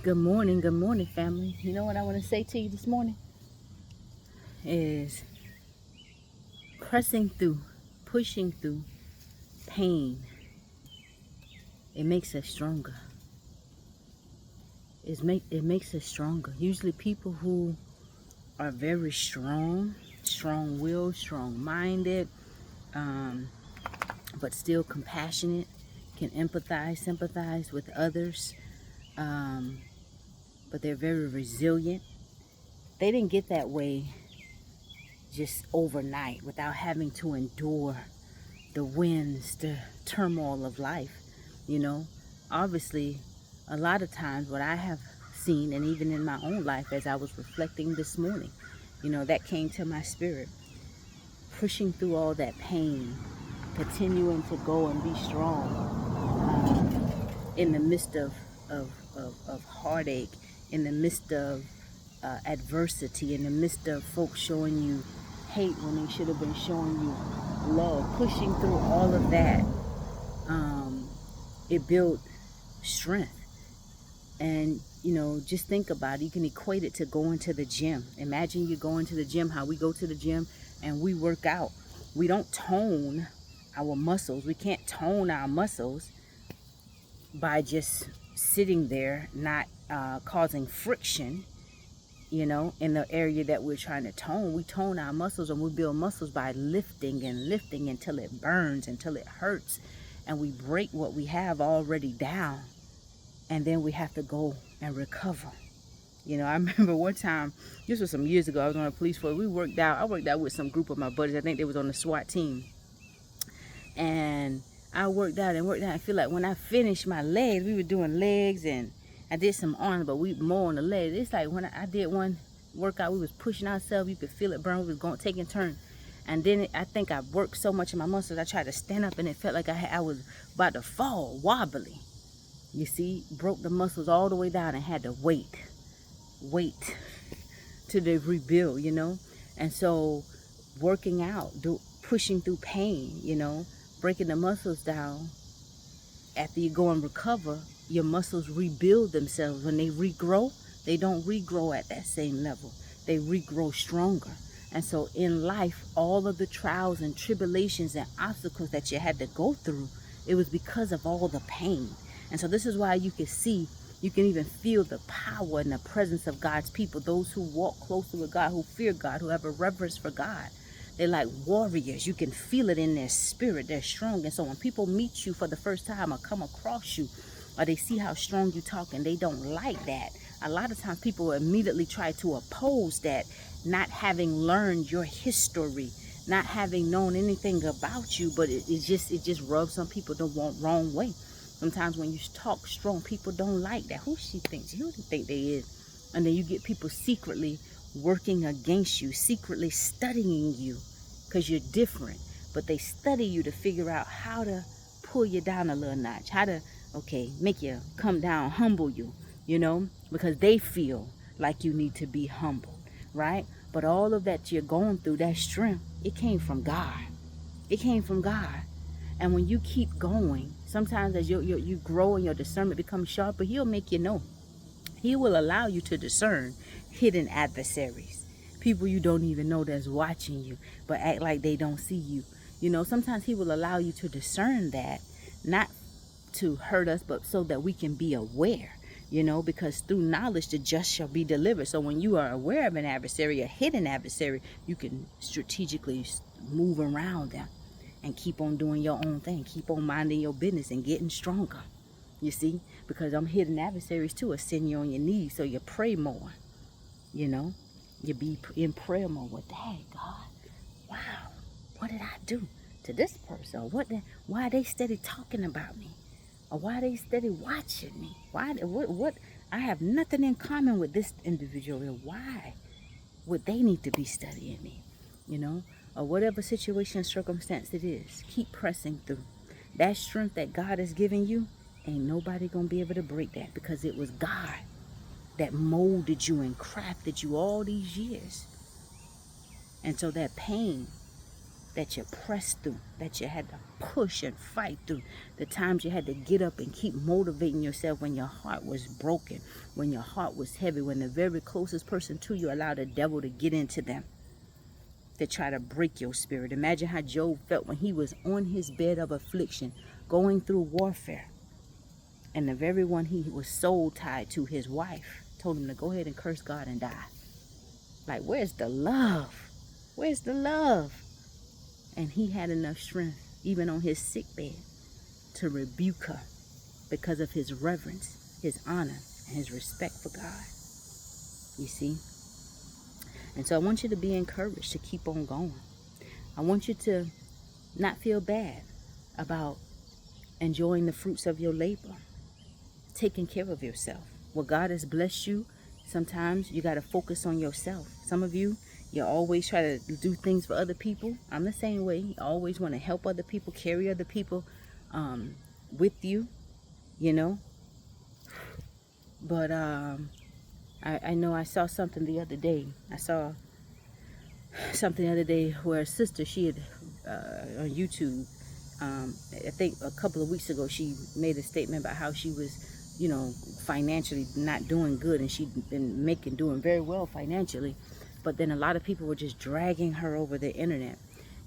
Good morning, family. You know what I want to say to you this morning is pressing through, pushing through pain. It makes us stronger. It makes us stronger. Usually, people who are very strong-willed, strong-minded, um, but still compassionate, can empathize, sympathize with others, um, but they're very resilient. They didn't get that way just overnight without having to endure the winds, the turmoil of life. You know, obviously, a lot of times what I have seen, and even in my own life as I was reflecting this morning, that came to my spirit. Pushing through all that pain, continuing to go and be strong in the midst of heartache, in the midst of adversity, in the midst of folks showing you hate when they should have been showing you love. Pushing through all of that, it built strength. And just think about it. You can equate it to going to the gym. Imagine you going to the gym, how we go to the gym and we work out. We don't tone our muscles. We can't tone our muscles by just sitting there, not causing friction, in the area that we're trying to tone. We tone our muscles, and we build muscles by lifting and lifting until it burns, until it hurts, and we break what we have already down, and then we have to go and recover. I remember one time, this was some years ago, I was on a police force. I worked out with some group of my buddies. I think they was on the SWAT team. And I worked out and worked out. I feel like when I finished my legs, we were doing legs and I did some arms, but we more on the legs. It's like when I did one workout, we was pushing ourselves. You could feel it burn. We was going, taking turns. And then I think I worked so much in my muscles, I tried to stand up and it felt like I was about to fall, wobbly. You see, broke the muscles all the way down and had to wait till they rebuild, And so working out, pushing through pain, breaking the muscles down, after you go and recover, your muscles rebuild themselves. When they regrow, they don't regrow at that same level. They regrow stronger. And so in life, all of the trials and tribulations and obstacles that you had to go through, it was because of all the pain. And so this is why you can even feel the power and the presence of God's people, those who walk closely with God, who fear God, who have a reverence for God. They're like warriors. You can feel it in their spirit. They're strong. And so when people meet you for the first time or come across you, or they see how strong you talk and they don't like that, a lot of times people immediately try to oppose that, not having learned your history, not having known anything about you, but it just rubs some people the wrong way. Sometimes when you talk strong, people don't like that. Who she thinks? Who do you think they is? And then you get people secretly working against you, secretly studying you because you're different. But they study you to figure out how to pull you down a little notch, how to, make you come down, humble you, because they feel like you need to be humbled, right? But all of that you're going through, that strength, it came from God. It came from God. And when you keep going, sometimes as you grow and your discernment becomes sharper, he'll make you know. He will allow you to discern hidden adversaries, people you don't even know that's watching you, but act like they don't see you. Sometimes he will allow you to discern that, not to hurt us, but so that we can be aware, because through knowledge, the just shall be delivered. So when you are aware of an adversary, a hidden adversary, you can strategically move around them and keep on doing your own thing, keep on minding your business and getting stronger. You see, because I'm hidden adversaries too will send you on your knees, so you pray more. You be in prayer more. With that, God, wow, what did I do to this person? Or why are they steady talking about me? Or why are they steady watching me? What? I have nothing in common with this individual. Why would they need to be studying me? Or whatever situation, circumstance it is, keep pressing through. That strength that God has given you, ain't nobody gonna be able to break that, because it was God that molded you and crafted you all these years. And so that pain that you pressed through, that you had to push and fight through, the times you had to get up and keep motivating yourself when your heart was broken, when your heart was heavy, when the very closest person to you allowed the devil to get into them to try to break your spirit. Imagine how Job felt when he was on his bed of affliction, going through warfare. And the very one he was soul tied to, his wife, told him to go ahead and curse God and die. Like, where's the love? Where's the love? And he had enough strength, even on his sick bed, to rebuke her because of his reverence, his honor, and his respect for God. You see? And so I want you to be encouraged to keep on going. I want you to not feel bad about enjoying the fruits of your labor, taking care of yourself. What God has blessed you, sometimes you got to focus on yourself. Some of you always try to do things for other people. I'm the same way. You always want to help other people, carry other people with you, you know. But I know I saw something the other day. I saw something the other day where a sister, she had on YouTube, I think a couple of weeks ago, she made a statement about how she was, you know, financially not doing good, and she'd been doing very well financially, but then a lot of people were just dragging her over the internet.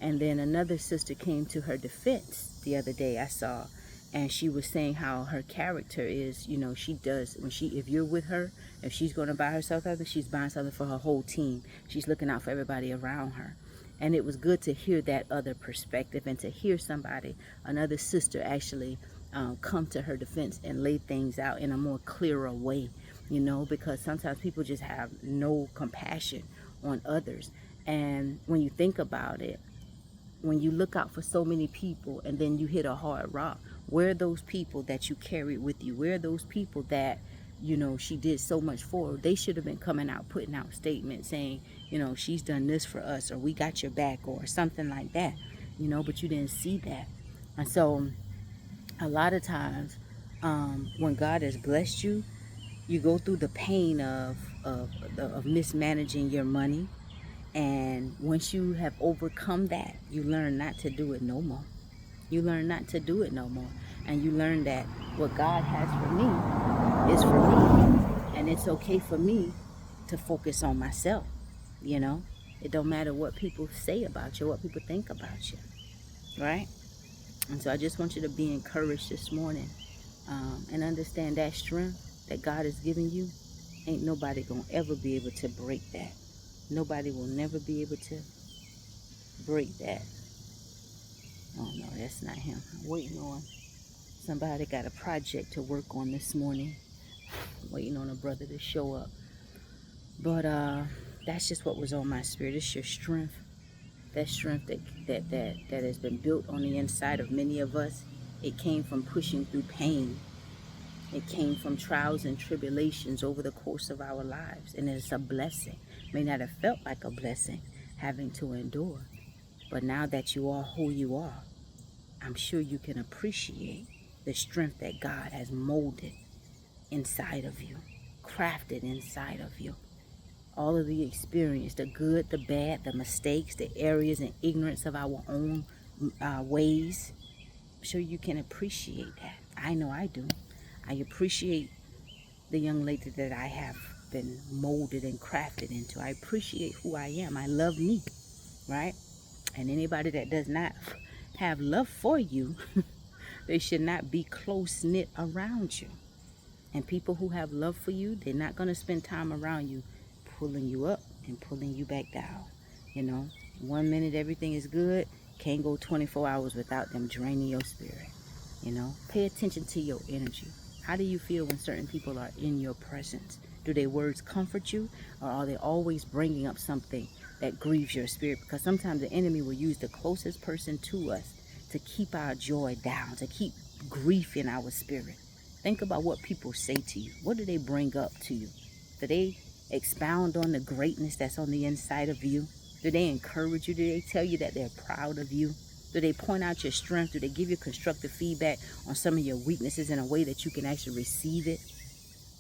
And then another sister came to her defense the other day, I saw, and she was saying how her character is, you know, she does, if you're with her, if she's going to buy herself something, she's buying something for her whole team. She's looking out for everybody around her. And it was good to hear that other perspective, and to hear somebody, another sister, actually come to her defense and lay things out in a more clearer way, you know, because sometimes people just have no compassion on others. And when you think about it, when you look out for so many people and then you hit a hard rock, where are those people that you carried with you? Where are those people that, you know, she did so much for? They should have been coming out, putting out statements saying, you know, she's done this for us, or we got your back, or something like that, you know, but you didn't see that. And so a lot of times when God has blessed you, you go through the pain of mismanaging your money. And once you have overcome that, you learn not to do it no more. You learn not to do it no more. And you learn that what God has for me is for me. And it's okay for me to focus on myself, you know. It don't matter what people say about you, what people think about you, right? And so I just want you to be encouraged this morning, and understand that strength that God has given you, ain't nobody gonna ever be able to break that. Nobody will never be able to break that. Oh no, that's not him. I'm waiting on somebody, got a project to work on this morning. I'm waiting on a brother to show up. But that's just what was on my spirit. It's your strength. That strength that has been built on the inside of many of us. It came from pushing through pain. It came from trials and tribulations over the course of our lives. And it's a blessing. May not have felt like a blessing having to endure. But now that you are who you are, I'm sure you can appreciate the strength that God has molded inside of you, crafted inside of you. All of the experience, the good, the bad, the mistakes, the areas and ignorance of our own ways. I'm sure you can appreciate that. I know I do. I appreciate the young lady that I have been molded and crafted into. I appreciate who I am. I love me, right? And anybody that does not have love for you, they should not be close-knit around you. And people who have love for you, they're not going to spend time around you pulling you up and pulling you back down. You know, 1 minute everything is good, can't go 24 hours without them draining your spirit. You know, pay attention to your energy. How do you feel when certain people are in your presence? Do their words comfort you, or are they always bringing up something that grieves your spirit? Because sometimes the enemy will use the closest person to us to keep our joy down, to keep grief in our spirit. Think about what people say to you. What do they bring up to you? Do they expound on the greatness that's on the inside of you? Do they encourage you? Do they tell you that they're proud of you? Do they point out your strength? Do they give you constructive feedback on some of your weaknesses in a way that you can actually receive it?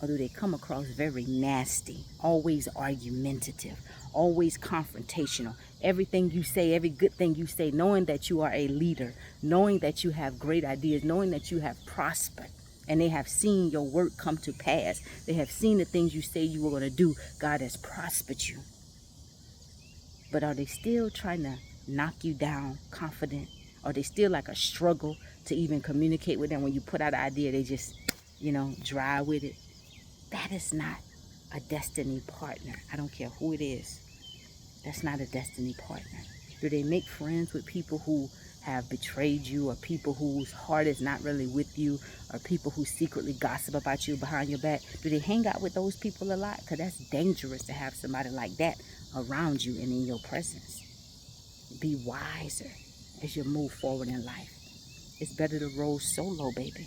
Or do they come across very nasty, always argumentative, always confrontational? Everything you say, every good thing you say, knowing that you are a leader, knowing that you have great ideas, knowing that you have prospered, and they have seen your work come to pass. They have seen the things you say you were going to do. God has prospered you. But are they still trying to knock you down confident? Are they still like a struggle to even communicate with them? When you put out an idea, they just, dry with it. That is not a destiny partner. I don't care who it is. That's not a destiny partner. Do they make friends with people who have betrayed you, or people whose heart is not really with you, or people who secretly gossip about you behind your back? Do they hang out with those people a lot? Because that's dangerous to have somebody like that around you and in your presence. Be wiser as you move forward in life. It's better to roll solo, baby,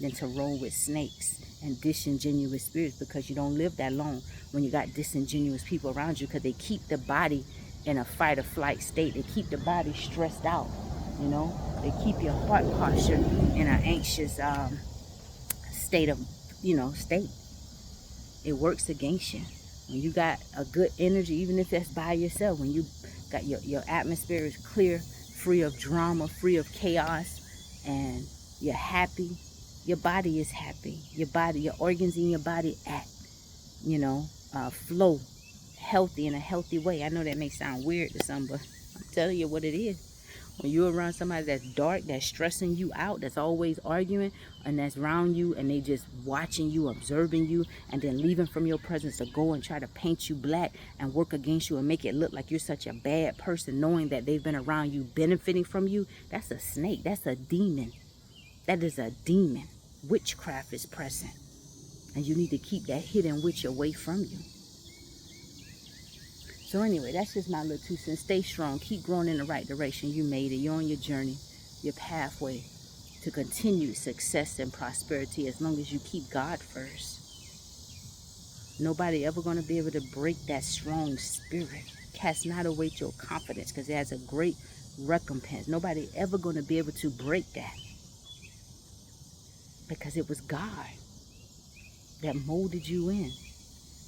than to roll with snakes and disingenuous spirits, because you don't live that long when you got disingenuous people around you, because they keep the body in a fight or flight state. They keep the body stressed out, They keep your heart posture in an anxious state. It works against you. When you got a good energy, even if that's by yourself, when you got your atmosphere is clear, free of drama, free of chaos, and you're happy, your body is happy. Your organs in your body act, flow healthy in a healthy way. I know that may sound weird to some, but I'm telling you what it is. When you're around somebody that's dark, that's stressing you out, that's always arguing, and that's around you, and they just watching you, observing you, and then leaving from your presence to go and try to paint you black and work against you and make it look like you're such a bad person, knowing that they've been around you, benefiting from you, that's a snake. That's a demon. That is a demon. Witchcraft is present. And you need to keep that hidden witch away from you. So anyway, that's just my little 2 cents. Stay strong. Keep growing in the right direction. You made it. You're on your journey, your pathway to continued success and prosperity, as long as you keep God first. Nobody ever going to be able to break that strong spirit. Cast not away your confidence, because it has a great recompense. Nobody ever going to be able to break that, because it was God that molded you in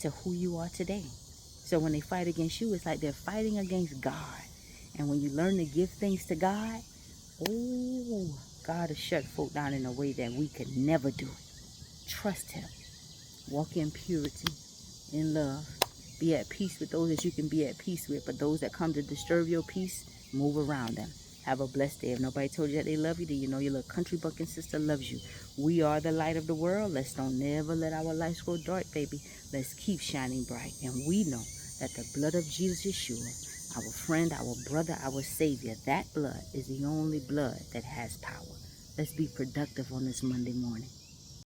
to who you are today. So when they fight against you, it's like they're fighting against God. And when you learn to give things to God, God has shut folk down in a way that we could never do it. Trust Him. Walk in purity, in love. Be at peace with those that you can be at peace with. But those that come to disturb your peace, move around them. Have a blessed day. If nobody told you that they love you, then you know your little country bucking sister loves you. We are the light of the world. Let's don't never let our lights grow dark, baby. Let's keep shining bright. And we know that the blood of Jesus Yeshua, our friend, our brother, our Savior, that blood is the only blood that has power. Let's be productive on this Monday morning.